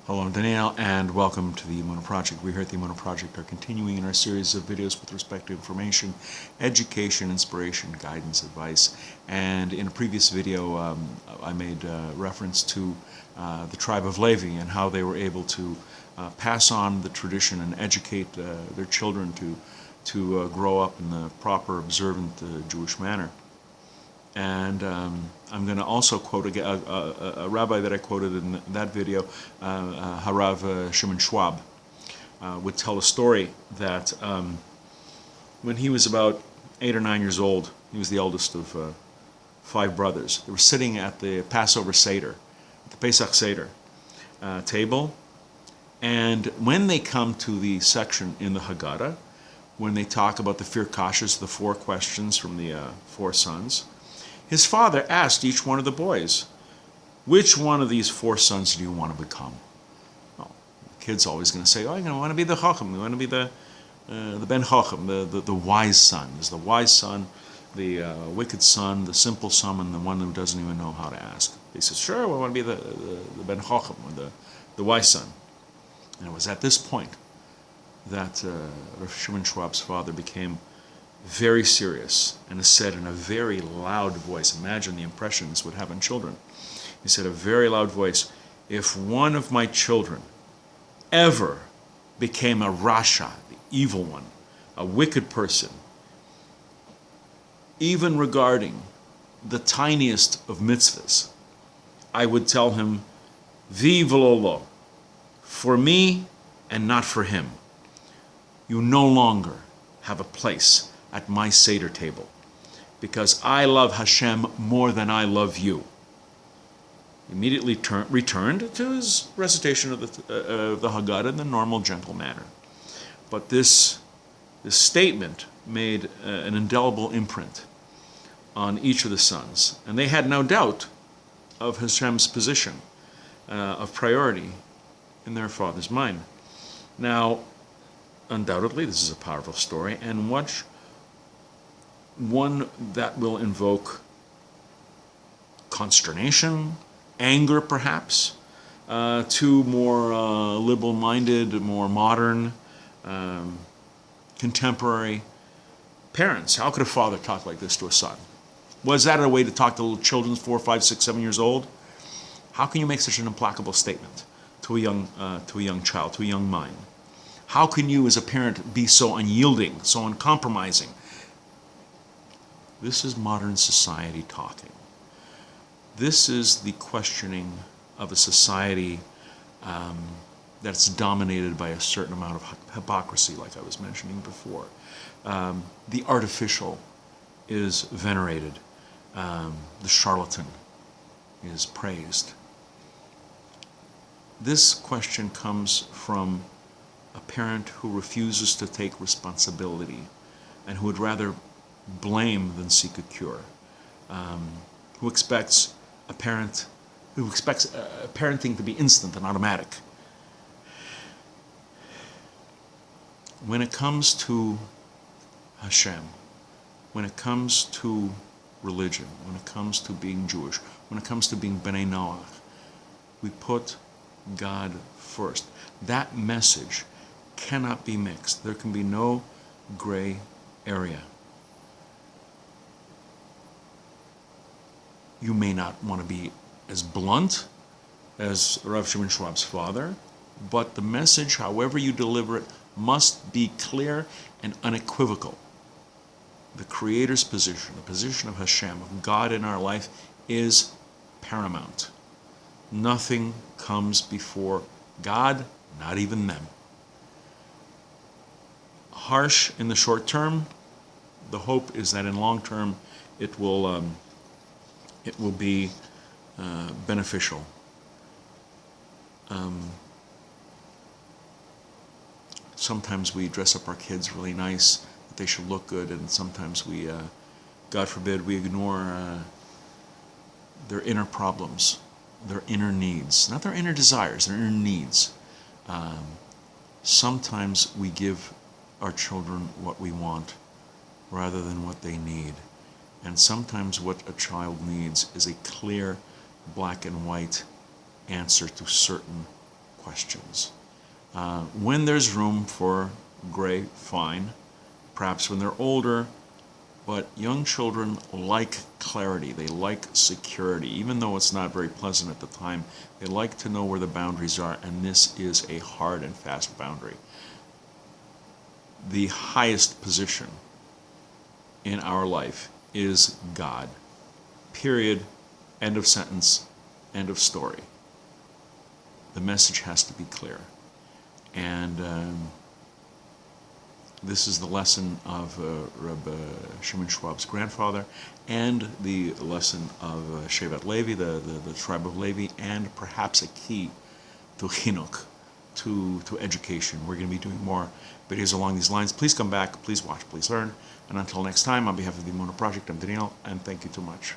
Hello, I'm Daniel, and welcome to the Emunah Project. We here at the Emunah Project are continuing in our series of videos with respect to information, education, inspiration, guidance, advice. And in a previous video, I made reference to the tribe of Levi and how they were able to pass on the tradition and educate their children to grow up in the proper, observant Jewish manner. And I'm going to also quote a rabbi that I quoted in that video, Rav Shimon Schwab, would tell a story that when he was about 8 or 9 years old, he was the eldest of 5 brothers. They were sitting at the Passover Seder, the Pesach Seder table, and when they come to the section in the Haggadah, when they talk about the Firkashas, the 4 questions from the 4 sons, his father asked each one of the boys, which one of these 4 sons do you want to become? Well, the kid's always going to say, I want to be the Chacham, I want to be the Ben Chacham, the wise son. Is the wise son, the wicked son, the simple son, and the one who doesn't even know how to ask. He says, sure, I want to be the Ben Chacham, or the wise son. And it was at this point that Rav Shimon Schwab's father became very serious and is said in a very loud voice. Imagine the impression this would have on children. He said, a very loud voice, if one of my children ever became a Rasha, the evil one, a wicked person, even regarding the tiniest of mitzvahs, I would tell him, Vive lo, for me and not for him. You no longer have a place at my Seder table, because I love HaShem more than I love you. He immediately returned to his recitation of the Haggadah in the normal, gentle manner. But this statement made an indelible imprint on each of the sons, and they had no doubt of HaShem's position of priority in their father's mind. Now, undoubtedly, this is a powerful story, and one that will invoke consternation, anger perhaps, to more liberal-minded, more modern, contemporary parents. How could a father talk like this to a son? Was that a way to talk to little children 4, 5, 6, 7 years old? How can you make such an implacable statement to a young child, to a young mind? How can you as a parent be so unyielding, so uncompromising? This is modern society talking. This is the questioning of a society that's dominated by a certain amount of hypocrisy, like I was mentioning before. The artificial is venerated. The charlatan is praised. This question comes from a parent who refuses to take responsibility and who would rather blame than seek a cure, who expects parenting to be instant and automatic. When it comes to HaShem, when it comes to religion, when it comes to being Jewish, when it comes to being Bnei Noach, we put God first. That message cannot be mixed. There can be no gray area. You may not want to be as blunt as Rav Shimon Schwab's father, but the message, however you deliver it, must be clear and unequivocal. The Creator's position, the position of HaShem, of God in our life, is paramount. Nothing comes before God, not even them. Harsh in the short term. The hope is that in long term it will be beneficial. Sometimes we dress up our kids really nice, that they should look good, and sometimes we, God forbid, we ignore their inner problems, their inner needs, not their inner desires, their inner needs. Sometimes we give our children what we want rather than what they need. And sometimes what a child needs is a clear, black and white answer to certain questions. When there's room for gray, fine. Perhaps when they're older, but young children like clarity, they like security. Even though it's not very pleasant at the time, they like to know where the boundaries are, and this is a hard and fast boundary. The highest position in our life is God. Period. End of sentence. End of story. The message has to be clear. And this is the lesson of Rav Shimon Schwab's grandfather, and the lesson of Shevet Levi, the tribe of Levi, and perhaps a key to Chinuch, to education. We're going to be doing more videos along these lines. Please come back, please watch, please learn. And until next time, on behalf of the Emunah Project, I'm Daniel, and thank you too much.